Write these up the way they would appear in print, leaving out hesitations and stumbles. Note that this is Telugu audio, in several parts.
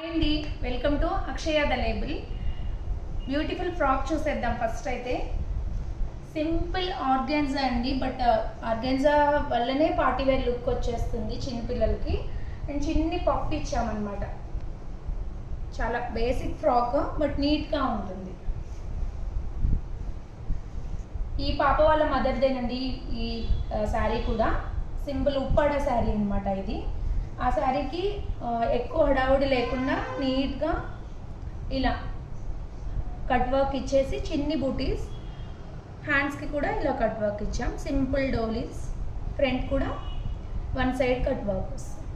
అండి welcome to Akshaya the label. Beautiful frock చూసేద్దాం. ఫస్ట్ అయితే సింపుల్ ఆర్గాన్జా అండి, బట్ ఆర్గాన్జా వల్లనే పార్టీ వేర్ లుక్ వచ్చేస్తుంది చిన్నపిల్లలకి. అండ్ చిన్ని పఫ్ ఇచ్చామన్నమాట. చాలా బేసిక్ ఫ్రాక్ బట్ నీట్గా ఉంటుంది. ఈ పాప వాళ్ళ మదర్దేనండి ఈ శారీ కూడా. సింపుల్ ఉప్పాడ శారీ అనమాట ఇది. ఆ శారీకి ఎక్కువ హడావుడి లేకుండా నీట్గా ఇలా కట్ వర్క్ ఇచ్చేసి చిన్ని బూటీస్, హ్యాండ్స్కి కూడా ఇలా కట్ వర్క్ ఇచ్చాం. సింపుల్ డోలీస్, ఫ్రంట్ కూడా వన్ సైడ్ కట్ వర్క్ వస్తుంది.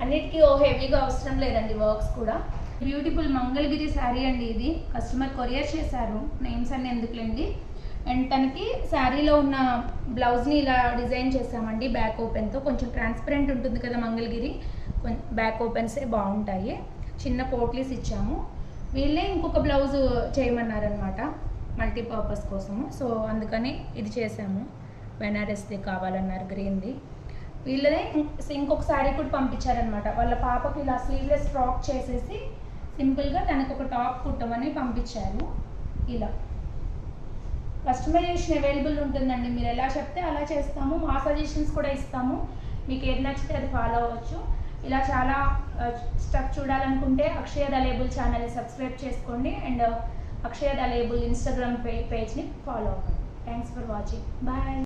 అన్నిటికీ హెవీగా అవసరం లేదండి వర్క్స్ కూడా. బ్యూటిఫుల్ మంగళగిరి శారీ అండి ఇది. కస్టమర్ కొరియర్ చేశారు, నేమ్స్ అన్నీ ఎందుకులేండి. అండ్ తనకి శారీలో ఉన్న బ్లౌజ్ని ఇలా డిజైన్ చేసామండి బ్యాక్ ఓపెన్తో. కొంచెం ట్రాన్స్పరెంట్ ఉంటుంది కదా మంగళగిరి, బ్యాక్ ఓపెన్సే బాగుంటాయి. చిన్న పోట్లీస్ ఇచ్చాము. వీళ్ళే ఇంకొక బ్లౌజ్ చేయమన్నారనమాట మల్టీపర్పస్ కోసము. సో అందుకని ఇది చేసాము. బెనారస్ది కావాలన్నారు, గ్రీన్ది. వీళ్ళనే ఇంకొక శారీ కూడా పంపించారనమాట. వాళ్ళ పాపకి ఇలా స్లీవ్లెస్ ఫ్రాక్ చేసేసి సింపుల్గా తనకు ఒక టాప్ కుట్టమని పంపించారు. ఇలా కస్టమైజేషన్ అవైలబుల్ ఉంటుందండి. మీరు ఎలా చెప్తే అలా చేస్తాము. మా సజెషన్స్ కూడా ఇస్తాము. మీకు ఏది నచ్చితే అది ఫాలో అవ్వచ్చు. ఇలా చాలా స్టఫ్ చూడాలనుకుంటే అక్షయ ద లేబుల్ ఛానల్ని సబ్స్క్రైబ్ చేసుకోండి. And Akshaya the label Instagram పేజ్ని ఫాలో అవ్వండి. Thanks for watching. బాయ్.